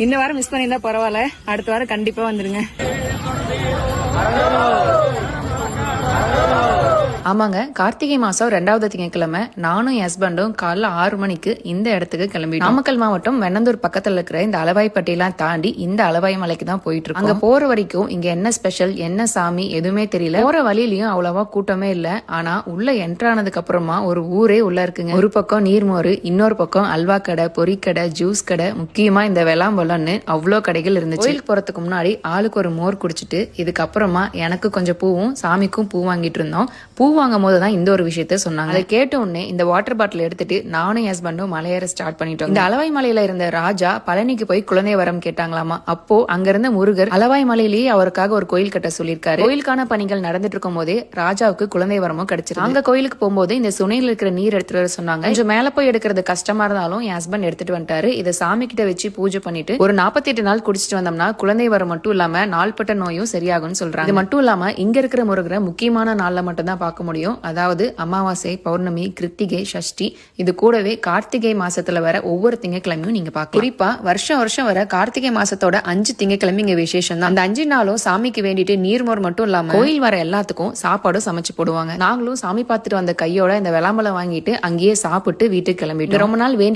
இந்த வாரம் மிஸ் பண்ணியிருந்தா பரவாயில்ல, அடுத்த வாரம் கண்டிப்பா வந்துருங்க. ஆமாங்க, கார்த்திகை மாசம் 2வது திங்கட்கிழமை நானும் என் ஹஸ்பண்டும் காலைல 6 மணிக்கு இந்த இடத்துக்கு கிளம்பி நாமக்கல் மாவட்டம் வெண்ணந்தூர் பக்கத்துல இருக்கிற இந்த அளவாய்ப்பட்டியெல்லாம் தாண்டி இந்த அளவாய் மலைக்கு தான் போயிட்டு இருக்கோம். அங்க போற வரைக்கும் இங்க என்ன ஸ்பெஷல், என்ன சாமி எதுவுமே தெரியல. போற வழியிலயும் அவ்வளவா கூட்டமே இல்ல. ஆனா உள்ள என்ட்ரானதுக்கு அப்புறமா ஒரு ஊரே உள்ள இருக்குங்க. ஒரு பக்கம் நீர்மோறு, இன்னொரு பக்கம் அல்வா கடை, பொரிக்கடை, ஜூஸ் கடை, முக்கியமா இந்த வெளாம்பழம்னு அவ்வளோ கடைகள் இருந்துச்சு. கோயிலுக்கு போறதுக்கு முன்னாடி ஆளுக்கு ஒரு மோர் குடிச்சிட்டு இதுக்கப்புறமா எனக்கு கொஞ்சம் பூவும் சாமிக்கும் பூ வாங்கிட்டு இருந்தோம். பூ வாங்கும் போதுதான் இந்த ஒரு விஷயத்த சொன்னாங்க. அதை கேட்ட உடனே இந்த வாட்டர் பாட்டில் எடுத்துட்டு நானும் ஹஸ்பண்டும் மலையேற ஸ்டார்ட் பண்ணிட்டோம். இந்த அளவாய் மலையில இருந்த ராஜா பழனிக்கு போய் குழந்தை வரம் கேட்டாங்களாமா. அப்போ அங்க இருந்த முருகர் அளவாய் மலையிலேயே அவருக்காக ஒரு கோயில் கட்ட சொல்லியிருக்காரு. கோயிலுக்கான பணிகள் நடந்துட்டு இருக்கும் போதே ராஜாவுக்கு குழந்தை வரமும் கிடைச்சிருக்கு. அங்க கோயிலுக்கு போகும்போது இந்த சுனையில இருக்கிற நீர் எடுத்துட்டு வர சொன்னாங்க. கொஞ்சம் மேல போய் எடுக்கிறது கஷ்டமா இருந்தாலும் என் ஹஸ்பண்ட் எடுத்துட்டு வந்துட்டாரு. இதை சாமி கிட்ட வச்சு பூஜை பண்ணிட்டு ஒரு 48 நாள் குடிச்சிட்டு வந்தோம்னா குழந்தை வரம் மட்டும் இல்லாம நாள்பட்ட நோயும் சரியாகும்னு சொல்றாங்க. இது மட்டும் இல்லாம இங்க இருக்கிற முருகரை முக்கியமான நாள்ல மட்டும் தான் பார்க்க முடியும். அதாவது அமாவாசை, பௌர்ணமி, கிருத்திகை, சஷ்டி, இது கூடவே கார்த்திகை மாசத்துல வர ஒவ்வொரு திங்கக்கிழமையும் நீங்க பார்க்கலாம். குறிப்பா வருஷம் வருஷம் வர கார்த்திகை மாசத்தோட 5 திங்கக்கிழமை இங்க விசேஷம் தான். அந்த 5 நாளும் சாமிக்கு வேண்டிட்டு நீர்மோர் மட்டும் இல்லாம கோயில் வர எல்லாத்துக்கும் சாப்பாடும் சமைச்சு போடுவாங்க. நாங்களும் சாமி பார்த்துட்டு வந்த கையோட இந்த வெளாம்பழம் வாங்கிட்டு அங்கேயே சாப்பிட்டு வீட்டுக்கு கிளம்பிட்டு ரொம்ப நாள் வேண்டி